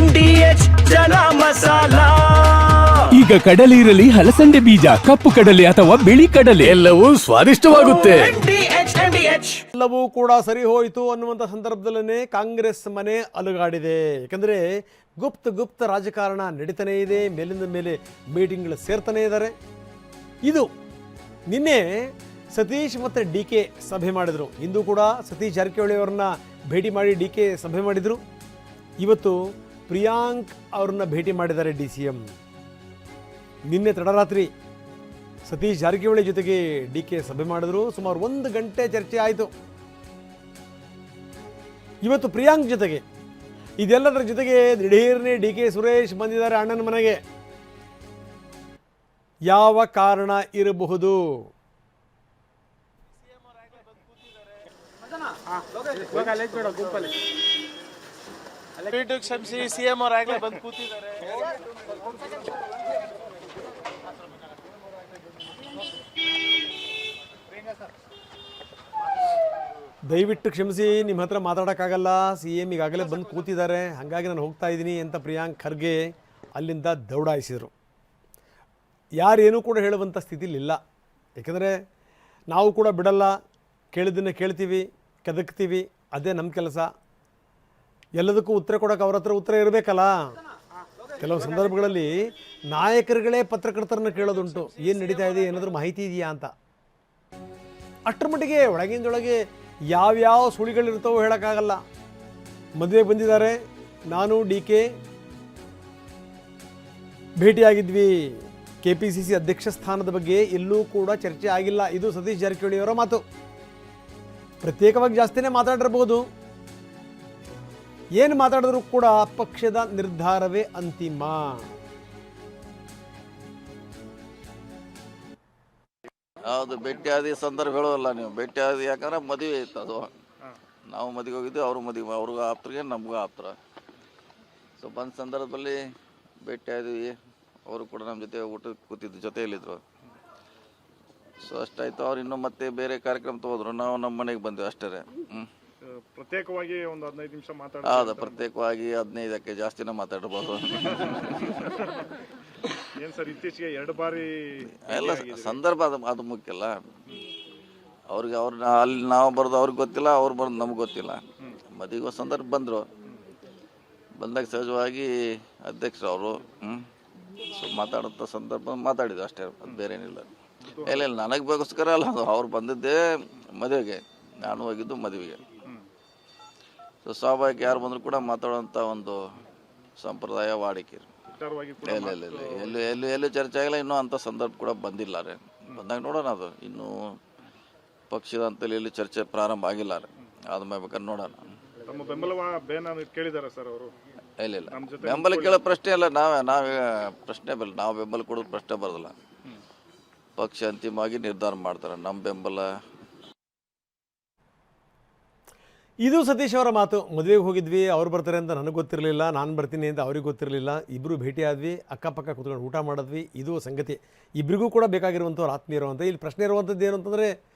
MDH ಚನ masala. ಈಗ ಕಡಲೆ ಇರಲಿ, ಹಲಸಂಡೆ ಬೀಜ, ಕಪ್ಪು ಕಡಲೆ ಅಥವಾ ಬಿಳಿ ಕಡಲೆ, ಎಲ್ಲವೂ ಸ್ವಾದಿಷ್ಟವಾಗುತ್ತೆ. ಎಲ್ಲವೂ ಕೂಡ ಸರಿ ಹೋಯಿತು ಅನ್ನುವಂಥ ಸಂದರ್ಭದಲ್ಲೇ ಕಾಂಗ್ರೆಸ್ ಮನೆ ಅಲುಗಾಡಿದೆ. ಯಾಕಂದರೆ ಗುಪ್ತ ರಾಜಕಾರಣ ನಡೀತಾನೇ ಇದೆ. ಮೇಲಿಂದ ಮೇಲೆ ಮೀಟಿಂಗ್ಗಳು ಸೇರ್ತಾನೆ ಇದ್ದಾರೆ. ಇದು ನಿನ್ನೆ ಸತೀಶ್ ಮತ್ತು DK ಸಭೆ ಮಾಡಿದರು. ಇಂದು ಕೂಡ ಸತೀಶ್ ಜಾರಕಿಹೊಳಿ ಅವರನ್ನ ಭೇಟಿ ಮಾಡಿ DK ಸಭೆ ಮಾಡಿದರು. ಇವತ್ತು ಪ್ರಿಯಾಂಕ್ ಅವ್ರನ್ನ ಭೇಟಿ ಮಾಡಿದ್ದಾರೆ DCM. ನಿನ್ನೆ ತಡರಾತ್ರಿ ಸತೀಶ್ ಜಾರಕಿಹೊಳಿ ಜೊತೆಗೆ DK ಸಭೆ ಮಾಡಿದ್ರು. ಸುಮಾರು 1 ಗಂಟೆ ಚರ್ಚೆ ಆಯಿತು. ಇವತ್ತು ಪ್ರಿಯಾಂಕ್ ಜೊತೆಗೆ, ಇದೆಲ್ಲದರ ಜೊತೆಗೆ ದಿಢೀರ್ನೆ DK ಸುರೇಶ್ ಬಂದಿದ್ದಾರೆ ಅಣ್ಣನ ಮನೆಗೆ. ಯಾವ ಕಾರಣ ಇರಬಹುದು? ಕ್ಷಮಿಸಿ, CM ಅವ್ರು ಆಗ್ಲೇ ಬಂದು ಕೂತಿದ್ದಾರೆ. ದಯವಿಟ್ಟು ಕ್ಷಮಿಸಿ, ನಿಮ್ಮ ಹತ್ರ ಮಾತಾಡೋಕ್ಕಾಗಲ್ಲ. CM ಈಗಾಗಲೇ ಬಂದು ಕೂತಿದ್ದಾರೆ, ಹಾಗಾಗಿ ನಾನು ಹೋಗ್ತಾ ಇದ್ದೀನಿ ಅಂತ ಪ್ರಿಯಾಂಕ್ ಖರ್ಗೆ ಅಲ್ಲಿಂದ ದೌಡಾಯಿಸಿದರು. ಯಾರೇನೂ ಕೂಡ ಹೇಳುವಂಥ ಸ್ಥಿತಿಲಿಲ್ಲ. ಯಾಕೆಂದರೆ ನಾವು ಕೂಡ ಬಿಡಲ್ಲ, ಕೇಳಿದ್ದನ್ನು ಕೇಳ್ತೀವಿ, ಕೆದಕ್ತೀವಿ, ಅದೇ ನಮ್ಮ ಕೆಲಸ. ಎಲ್ಲದಕ್ಕೂ ಉತ್ತರ ಕೊಡೋಕೆ ಅವ್ರ ಹತ್ರ ಉತ್ತರ ಇರಬೇಕಲ್ಲ. ಕೆಲವು ಸಂದರ್ಭಗಳಲ್ಲಿ ನಾಯಕರುಗಳೇ ಪತ್ರಕರ್ತರನ್ನು ಕೇಳೋದುಂಟು, ಏನು ನಡೀತಾ ಇದೆ, ಏನಾದರೂ ಮಾಹಿತಿ ಇದೆಯಾ ಅಂತ. ಅಷ್ಟರ ಮಟ್ಟಿಗೆ ಒಳಗಿಂದೊಳಗೆ ಯಾವ್ಯಾವ ಸುಳಿಗಳಿರ್ತಾವೋ ಹೇಳೋಕ್ಕಾಗಲ್ಲ. ಮದುವೆಗೆ ಬಂದಿದ್ದಾರೆ, ನಾನು DK ಭೇಟಿಯಾಗಿದ್ವಿ. KPCC ಅಧ್ಯಕ್ಷ ಸ್ಥಾನದ ಬಗ್ಗೆ ಎಲ್ಲೂ ಕೂಡ ಚರ್ಚೆ ಆಗಿಲ್ಲ. ಇದು ಸತೀಶ್ ಜಾರಕಿಹೊಳಿ ಅವರ ಮಾತು. ಪ್ರತ್ಯೇಕವಾಗಿ ಜಾಸ್ತಿನೇ ಮಾತಾಡಿರಬಹುದು. ಏನು ಮಾತಾಡಿದ್ರು ಕೂಡ ಪಕ್ಷದ ನಿರ್ಧಾರವೇ ಅಂತಿಮ. ಹೌದು, ಭೇಟಿಯಾದಿ ಸಂದರ್ಭ ಹೇಳೋಲ್ಲ ನೀವು. ಭೇಟಿಯಾದಿ ಯಾಕಂದ್ರೆ ಮದುವೆ ಇತ್ತು, ಅದು ನಾವು ಮದುವೆ ಹೋಗಿದ್ವಿ, ಅವರು ಮದುವೆ, ಅವ್ರಿಗೂ ಆಪ್ತರಿಗೆ ನಮಗೂ ಆಪ್ತರ. ಸೊ ಬಂದ ಸಂದರ್ಭದಲ್ಲಿ ಭೇಟಿಯಾದ್ವಿ. ಅವರು ಕೂಡ ನಮ್ಮ ಜೊತೆ ಊಟ ಕೂತಿದ್ದು, ಜೊತೆಯಲ್ಲಿದ್ದರು. ಸೊ ಅಷ್ಟಾಯ್ತು. ಅವ್ರು ಇನ್ನೂ ಮತ್ತೆ ಬೇರೆ ಕಾರ್ಯಕ್ರಮ ತಗೋದ್ರು, ನಾವು ನಮ್ಮ ಮನೆಗೆ ಬಂದ್ವಿ ಅಷ್ಟೇ. ಪ್ರತ್ಯೇಕವಾಗಿ ಒಂದು 15 ನಿಮಿಷ ಮಾತಾಡ. ಹೌದಾ, ಪ್ರತ್ಯೇಕವಾಗಿ 15ಕ್ಕೆ ಜಾಸ್ತಿನೇ ಮಾತಾಡ್ಬೋದು. ಏನ್ ಸರ್, ಇತ್ತೀಚೆಗೆ 2 ಬಾರಿ ಎಲ್ಲ ಸಂದರ್ಭ ಅದು ಮುಖ್ಯ ಅಲ್ಲ. ಅವ್ರಿಗೆ ಅಲ್ಲಿ ನಾವು ಬರೋದು ಅವ್ರಿಗೆ ಗೊತ್ತಿಲ್ಲ, ಅವ್ರು ಬರೋದು ನಮ್ಗೆ ಗೊತ್ತಿಲ್ಲ. ಮದುವೆ ಸಂದರ್ಭ ಬಂದರು. ಬಂದಾಗ ಸಹಜವಾಗಿ ಅಧ್ಯಕ್ಷರು ಅವರು ಸೊ ಮಾತಾಡೋಂಥ ಸಂದರ್ಭ ಮಾತಾಡಿದ್ರು ಅಷ್ಟೇ, ಅದು ಬೇರೆ ಏನಿಲ್ಲ. ಇಲ್ಲ ನನಗೆ ಬೇಕೋಸ್ಕರ ಅಲ್ಲ, ಅದು ಅವ್ರು ಬಂದಿದ್ದೇ ಮದುವೆಗೆ, ನಾನು ಹೋಗಿದ್ದು ಮದುವೆಗೆ. ಸೊ ಸ್ವಾಭಾವಿಕ ಯಾರು ಬಂದರೂ ಕೂಡ ಮಾತಾಡೋಂಥ ಒಂದು ಸಂಪ್ರದಾಯ ವಾಡಿಕೆ. ಎಲ್ಲೂ ಚರ್ಚೆ ಆಗಿಲ್ಲ. ಇನ್ನೂ ಅಂಥ ಸಂದರ್ಭ ಕೂಡ ಬಂದಿಲ್ಲ ರೀ. ಬಂದಾಗ ನೋಡೋಣ. ಅದು ಇನ್ನೂ ಪಕ್ಷದ ಅಂತೇಳಿ ಎಲ್ಲಿ ಚರ್ಚೆ ಪ್ರಾರಂಭ ಆಗಿಲ್ಲ ರೀ. ಆದ್ಮೇಲೆ ಬೇಕಾದ್ರೆ ನೋಡೋಣ. ಕೇಳಿದಾರೆ ಸರ್ ಅವರು? ಇಲ್ಲ, ಬೆಂಬಲ ಕೇಳೋ ಪ್ರಶ್ನೆ ಅಲ್ಲ. ನಾವೇ ಪ್ರಶ್ನೆ ಬರಲ್ಲ. ನಾವು ಬೆಂಬಲ ಕೊಡೋದು ಪ್ರಶ್ನೆ ಬರೋದಿಲ್ಲ. ಪಕ್ಷ ಅಂತಿಮವಾಗಿ ನಿರ್ಧಾರ ಮಾಡ್ತಾರೆ. ನಮ್ಮ ಬೆಂಬಲ. ಇದು ಸತೀಶ್ ಅವರ ಮಾತು. ಮದುವೆಗೆ ಹೋಗಿದ್ವಿ, ಅವ್ರು ಬರ್ತಾರೆ ಅಂತ ನನಗೆ ಗೊತ್ತಿರಲಿಲ್ಲ, ನಾನು ಬರ್ತೀನಿ ಅಂತ ಅವ್ರಿಗೆ ಗೊತ್ತಿರಲಿಲ್ಲ. ಇಬ್ಬರು ಭೇಟಿಯಾದ್ವಿ, ಅಕ್ಕಪಕ್ಕ ಕೂತ್ಕೊಂಡು ಊಟ ಮಾಡಿದ್ವಿ. ಇದು ಸಂಗತಿ. ಇಬ್ಬರಿಗೂ ಕೂಡ ಬೇಕಾಗಿರುವಂಥವ್ರು ಆತ್ಮೀಯರು ಅಂತ. ಇಲ್ಲಿ ಪ್ರಶ್ನೆ ಇರುವಂಥದ್ದು ಏನು ಅಂತಂದರೆ,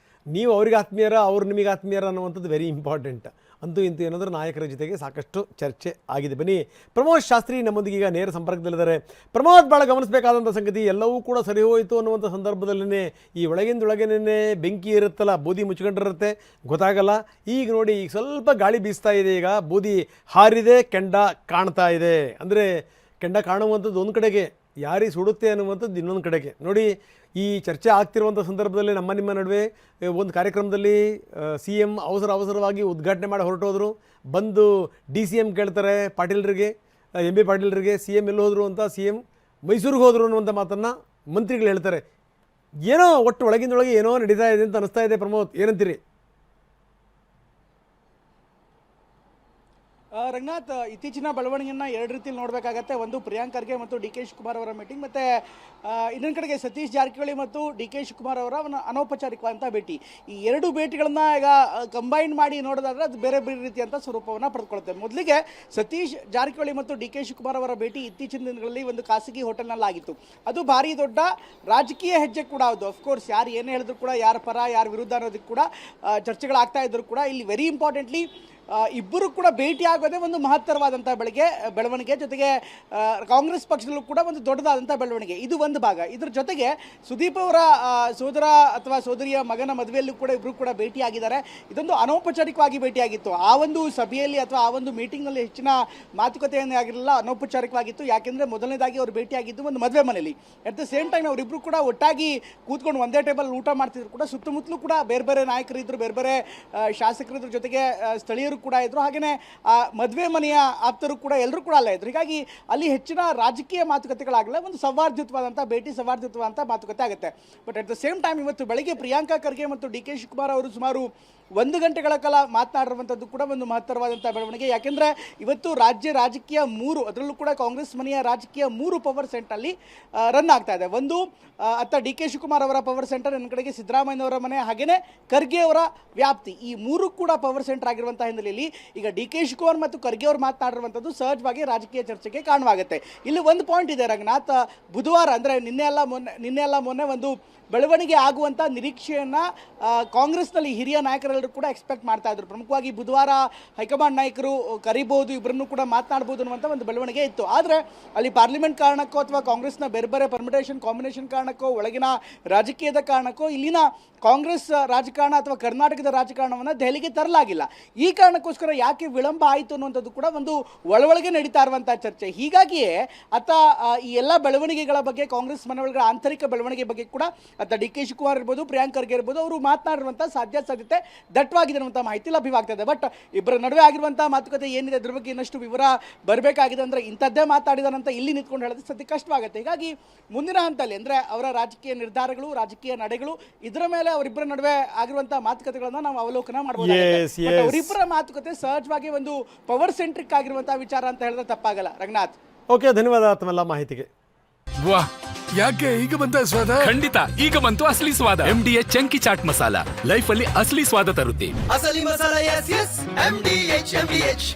ನೀವು ಅವ್ರಿಗೆ ಆತ್ಮೀಯರ, ಅವ್ರು ನಿಮಗೆ ಆತ್ಮೀಯರ ಅನ್ನುವಂಥದ್ದು ವೆರಿ ಇಂಪಾರ್ಟೆಂಟ್. ಅಂತೂ ಇಂತೂ ಏನಾದರೂ ನಾಯಕರ ಜೊತೆಗೆ ಸಾಕಷ್ಟು ಚರ್ಚೆ ಆಗಿದೆ. ಬನ್ನಿ, ಪ್ರಮೋದ್ ಶಾಸ್ತ್ರಿ ನಮ್ಮೊಂದಿಗೆ ಈಗ ನೇರ ಸಂಪರ್ಕದಲ್ಲಿದ್ದಾರೆ. ಪ್ರಮೋದ್, ಭಾಳ ಗಮನಿಸಬೇಕಾದಂಥ ಸಂಗತಿ, ಎಲ್ಲವೂ ಕೂಡ ಸರಿ ಹೋಯಿತು ಅನ್ನುವಂಥ ಸಂದರ್ಭದಲ್ಲೇ ಈ ಒಳಗಿಂದೊಳಗೇನೆ ಬೆಂಕಿ ಇರುತ್ತಲ್ಲ, ಬೂದಿ ಮುಚ್ಕೊಂಡಿರುತ್ತೆ, ಗೊತ್ತಾಗಲ್ಲ. ಈಗ ನೋಡಿ, ಈಗ ಸ್ವಲ್ಪ ಗಾಳಿ ಬೀಸ್ತಾ ಇದೆ. ಈಗ ಬೂದಿ ಹಾರಿದೆ, ಕೆಂಡ ಕಾಣ್ತಾ ಇದೆ. ಅಂದರೆ ಕೆಂಡ ಕಾಣುವಂಥದ್ದು ಒಂದು ಕಡೆಗೆ, ಯಾರಿಗೆ ಸುಡುತ್ತೆ ಅನ್ನುವಂಥದ್ದು ಇನ್ನೊಂದು ಕಡೆಗೆ. ನೋಡಿ, ಈ ಚರ್ಚೆ ಆಗ್ತಿರುವಂಥ ಸಂದರ್ಭದಲ್ಲಿ ನಿಮ್ಮ ನಡುವೆ ಒಂದು ಕಾರ್ಯಕ್ರಮದಲ್ಲಿ CM ಅವಸರವಾಗಿ ಉದ್ಘಾಟನೆ ಮಾಡಿ ಹೊರಟೋದ್ರು. ಬಂದು DCM ಕೇಳ್ತಾರೆ ಪಾಟೀಲ್ರಿಗೆ, MB ಪಾಟೀಲ್ರಿಗೆ, CM ಎಲ್ಲಿ ಹೋದರು ಅಂತ. CM ಮೈಸೂರಿಗೆ ಹೋದರು ಅನ್ನುವಂಥ ಮಾತನ್ನು ಮಂತ್ರಿಗಳು ಹೇಳ್ತಾರೆ. ಏನೋ ಒಟ್ಟು ಒಳಗಿಂದೊಳಗೆ ಏನೋ ನಡೀತಾ ಇದೆ ಅಂತ ಅನಿಸ್ತಾ ಇದೆ. ಪ್ರಮೋದ್, ಏನಂತೀರಿ? ರಂಗನಾಥ್, ಇತ್ತೀಚಿನ ಬೆಳವಣಿಗೆಯನ್ನು 2 ರೀತಿಯಲ್ಲಿ ನೋಡಬೇಕಾಗತ್ತೆ. ಒಂದು ಪ್ರಿಯಾಂಕ್ ಖರ್ಗೆ ಮತ್ತು DK ಶಿವಕುಮಾರ್ ಅವರ ಮೀಟಿಂಗ್, ಮತ್ತು ಇನ್ನೊಂದು ಕಡೆಗೆ ಸತೀಶ್ ಜಾರಕಿಹೊಳಿ ಮತ್ತು DK ಶಿವಕುಮಾರ್ ಅವರ ಅನೌಪಚಾರಿಕವಾದಂಥ ಭೇಟಿ. ಈ 2 ಭೇಟಿಗಳನ್ನು ಈಗ ಕಂಬೈನ್ ಮಾಡಿ ನೋಡೋದಾದ್ರೆ ಅದು ಬೇರೆ ಬೇರೆ ರೀತಿಯಂಥ ಸ್ವರೂಪವನ್ನು ಪಡೆದುಕೊಳ್ಳುತ್ತೆ. ಮೊದಲಿಗೆ ಸತೀಶ್ ಜಾರಕಿಹೊಳಿ ಮತ್ತು DK ಶಿವಕುಮಾರ್ ಅವರ ಭೇಟಿ ಇತ್ತೀಚಿನ ದಿನಗಳಲ್ಲಿ ಒಂದು ಖಾಸಗಿ ಹೋಟೆಲ್ನಲ್ಲಾಗಿತ್ತು. ಅದು ಭಾರಿ ದೊಡ್ಡ ರಾಜಕೀಯ ಹೆಜ್ಜೆ ಕೂಡ ಹೌದು. ಅಫ್ಕೋರ್ಸ್ ಯಾರು ಏನು ಹೇಳಿದ್ರು ಕೂಡ, ಯಾರ ಪರ ಯಾರ ವಿರುದ್ಧ ಅನ್ನೋದಕ್ಕೆ ಕೂಡ ಚರ್ಚೆಗಳಾಗ್ತಾ ಇದ್ರು ಕೂಡ, ಇಲ್ಲಿ ವೆರಿ ಇಂಪಾರ್ಟೆಂಟ್ಲಿ ಇಬ್ಬರು ಕೂಡ ಭೇಟಿ ಆಗೋದೇ ಒಂದು ಮಹತ್ತರವಾದಂಥ ಬೆಳವಣಿಗೆ ಜೊತೆಗೆ ಕಾಂಗ್ರೆಸ್ ಪಕ್ಷದಲ್ಲೂ ಕೂಡ ಒಂದು ದೊಡ್ಡದಾದಂಥ ಬೆಳವಣಿಗೆ. ಇದು ಒಂದು ಭಾಗ. ಇದ್ರ ಜೊತೆಗೆ ಸುದೀಪ್ ಅವರ ಸೋದರ ಅಥವಾ ಸೋದರಿಯ ಮಗನ ಮದುವೆಯಲ್ಲೂ ಕೂಡ ಇಬ್ಬರು ಕೂಡ ಭೇಟಿಯಾಗಿದ್ದಾರೆ. ಇದೊಂದು ಅನೌಪಚಾರಿಕವಾಗಿ ಭೇಟಿಯಾಗಿತ್ತು. ಆ ಒಂದು ಸಭೆಯಲ್ಲಿ ಅಥವಾ ಆ ಒಂದು ಮೀಟಿಂಗ್ನಲ್ಲಿ ಹೆಚ್ಚಿನ ಮಾತುಕತೆಯನ್ನೇ ಆಗಿರಲಿಲ್ಲ, ಅನೌಪಚಾರಿಕವಾಗಿತ್ತು. ಯಾಕೆಂದರೆ ಮೊದಲನೇದಾಗಿ ಅವರು ಭೇಟಿಯಾಗಿದ್ದು ಒಂದು ಮದುವೆ ಮನೆಯಲ್ಲಿ. ಅಟ್ ದ ಸೇಮ್ ಟೈಮ್ ಅವರಿಬ್ಬರು ಕೂಡ ಒಟ್ಟಾಗಿ ಕೂತ್ಕೊಂಡು ಒಂದೇ ಟೇಬಲ್ ಊಟ ಮಾಡ್ತಿದ್ರು ಕೂಡ ಸುತ್ತಮುತ್ತಲೂ ಕೂಡ ಬೇರೆ ಬೇರೆ ನಾಯಕರಿದ್ದರು, ಬೇರೆ ಬೇರೆ ಶಾಸಕರಿದ್ರ ಜೊತೆಗೆ ಸ್ಥಳೀಯರು ಕೂಡ ಇದ್ರು. ಹಾಗೆಯೇ ಮದುವೆ ಮನೆಯ ಆಪ್ತರು ಕೂಡ ಎಲ್ಲರೂ ಕೂಡ ಅಲ್ಲೇ ಇದ್ರು. ಹೀಗಾಗಿ ಅಲ್ಲಿ ಹೆಚ್ಚಿನ ರಾಜಕೀಯ ಮಾತುಕತೆಗಳಾಗಲ್ಲ, ಒಂದು ಸೌಹಾರ್ದಯುತವಾದಂಥ ಭೇಟಿ, ಸೌಹಾರ್ದಯುತವಾದಂಥ ಮಾತುಕತೆ ಆಗುತ್ತೆ. But at the same time ಇವತ್ತು ಬೆಳಗ್ಗೆ ಪ್ರಿಯಾಂಕಾ ಖರ್ಗೆ ಮತ್ತು ಡಿ ಕೆ ಶಿವಕುಮಾರ್ ಅವರು ಸುಮಾರು 1 ಗಂಟೆಗಳ ಕಾಲ ಮಾತನಾಡಿರುವಂಥದ್ದು ಕೂಡ ಒಂದು ಮಹತ್ತರವಾದಂಥ ಬೆಳವಣಿಗೆ. ಯಾಕೆಂದರೆ ಇವತ್ತು ರಾಜ್ಯ ರಾಜಕೀಯ 3, ಅದರಲ್ಲೂ ಕೂಡ ಕಾಂಗ್ರೆಸ್ ಮನೆಯ ರಾಜಕೀಯ 3 ಪವರ್ ಸೆಂಟ್ರಲ್ಲಿ ರನ್ ಆಗ್ತಾ ಇದೆ. ಒಂದು ಅತ್ತ ಡಿ ಕೆ ಶಿವಕುಮಾರ್ ಅವರ ಪವರ್ ಸೆಂಟರ್, ನನ್ನ ಕಡೆಗೆ ಸಿದ್ದರಾಮಯ್ಯನವರ ಮನೆ, ಹಾಗೆಯೇ ಖರ್ಗೆ ಅವರ ವ್ಯಾಪ್ತಿ. ಈ 3 ಕೂಡ ಪವರ್ ಸೆಂಟರ್ ಆಗಿರುವಂಥ ಹಿನ್ನೆಲೆಯಲ್ಲಿ ಈಗ ಡಿ ಕೆ ಶಿವಕುಮಾರ್ ಮತ್ತು ಖರ್ಗೆ ಅವರು ಮಾತನಾಡಿರುವಂಥದ್ದು ಸಹಜವಾಗಿ ರಾಜಕೀಯ ಚರ್ಚೆಗೆ ಕಾರಣವಾಗುತ್ತೆ. ಇಲ್ಲಿ ಒಂದು ಪಾಯಿಂಟ್ ಇದೆ ರಂಗನಾಥ್, ಬುಧವಾರ ಅಂದರೆ ನಿನ್ನೆ ಅಲ್ಲ ಮೊನ್ನೆ ಒಂದು ಬೆಳವಣಿಗೆ ಆಗುವಂಥ ನಿರೀಕ್ಷೆಯನ್ನು ಕಾಂಗ್ರೆಸ್ನಲ್ಲಿ ಹಿರಿಯ ನಾಯಕರೆಲ್ಲರೂ ಕೂಡ ಎಕ್ಸ್ಪೆಕ್ಟ್ ಮಾಡ್ತಾ ಇದ್ರು. ಪ್ರಮುಖವಾಗಿ ಬುಧವಾರ ಹೈಕಮಾಂಡ್ ನಾಯಕರು ಕರಿಬಹುದು, ಇಬ್ಬರನ್ನು ಕೂಡ ಮಾತನಾಡ್ಬೋದು ಅನ್ನುವಂಥ ಒಂದು ಬೆಳವಣಿಗೆ ಇತ್ತು. ಆದರೆ ಅಲ್ಲಿ ಪಾರ್ಲಿಮೆಂಟ್ ಕಾರಣಕ್ಕೋ ಅಥವಾ ಕಾಂಗ್ರೆಸ್ನ ಬೇರೆ ಬೇರೆ ಪರ್ಮಿಟೇಷನ್ ಕಾಂಬಿನೇಷನ್ ಕಾರಣಕ್ಕೋ, ಒಳಗಿನ ರಾಜಕೀಯದ ಕಾರಣಕ್ಕೋ ಇಲ್ಲಿನ ಕಾಂಗ್ರೆಸ್ ರಾಜಕಾರಣ ಅಥವಾ ಕರ್ನಾಟಕದ ರಾಜಕಾರಣವನ್ನು ದೆಹಲಿಗೆ ತರಲಾಗಿಲ್ಲ. ಈ ಕಾರಣಕ್ಕೋಸ್ಕರ ಯಾಕೆ ವಿಳಂಬ ಆಯಿತು ಅನ್ನುವಂಥದ್ದು ಕೂಡ ಒಂದು ಒಳಗೆ ನಡೀತಾ ಇರುವಂಥ ಚರ್ಚೆ. ಹೀಗಾಗಿಯೇ ಈ ಎಲ್ಲ ಬೆಳವಣಿಗೆಗಳ ಬಗ್ಗೆ, ಕಾಂಗ್ರೆಸ್ ಮನೆಗಳ ಆಂತರಿಕ ಬೆಳವಣಿಗೆ ಬಗ್ಗೆ ಕೂಡ ಡಿ ಕೆ ಶಿವಕುಮಾರ್ ಇರ್ಬೋದು, ಪ್ರಿಯಾಂಕ್ ಖರ್ಗೆ ಇರ್ಬೋದು, ಅವರು ಮಾತನಾಡಿರುವಂಥ ಸಾಧ್ಯತೆ ದಟ್ಟವಾಗಿದೆ ಅನ್ನುವಂಥ ಮಾಹಿತಿ ಲಭ್ಯವಾಗ್ತಾ ಇದೆ. ಬಟ್ ಇಬ್ಬರ ನಡುವೆ ಆಗಿರುವಂಥ ಮಾತುಕತೆ ಏನಿದೆ ಅದ್ರ ಬಗ್ಗೆ ಇನ್ನಷ್ಟು ವಿವರ ಬರಬೇಕಾಗಿದೆ. ಅಂದರೆ ಇಂಥದ್ದೇ ಮಾತಾಡಿದಾರಂತ ಇಲ್ಲಿ ನಿಂತ್ಕೊಂಡು ಹೇಳೋದು ಸದ್ಯ ಕಷ್ಟವಾಗುತ್ತೆ. ಹೀಗಾಗಿ ಮುಂದಿನ ಹಂತದಲ್ಲಿ ಅಂದರೆ ಅವರ ರಾಜಕೀಯ ನಿರ್ಧಾರಗಳು, ರಾಜಕೀಯ ನಡೆಗಳು, ಇದರ ಮೇಲೆ ಅವರಿಬ್ಬರ ನಡುವೆ ಆಗಿರುವಂಥ ಮಾತುಕತೆಗಳನ್ನು ನಾವು ಅವಲೋಕನ ಮಾಡಬಹುದು. ಅವರಿಬ್ಬರ ಮಾತುಕತೆ ಸಹಜವಾಗಿ ಒಂದು ಪವರ್ ಸೆಂಟ್ರಿಕ್ ಆಗಿರುವಂತಹ ವಿಚಾರ ಅಂತ ಹೇಳಿದ್ರೆ ತಪ್ಪಾಗಲ್ಲ. ರಂಗನಾಥ್, ಓಕೆ, ಧನ್ಯವಾದ ತಮ್ಮೆಲ್ಲ ಮಾಹಿತಿಗೆ. ವಾ, ಯಾಕೆ ಈಗ ಬಂತ ಸ್ವಾದ? ಖಂಡಿತ ಈಗ ಬಂತು ಅಸಲಿ ಸ್ವಾದ. MDH chunky chaat masala life ಅಲ್ಲಿ ಅಸಲಿ ಸ್ವಾದ ತರುತ್ತೆ. ಅಸಲಿ ಮಸಾಲ, ಎಸ್ ಎಸ್ MDH.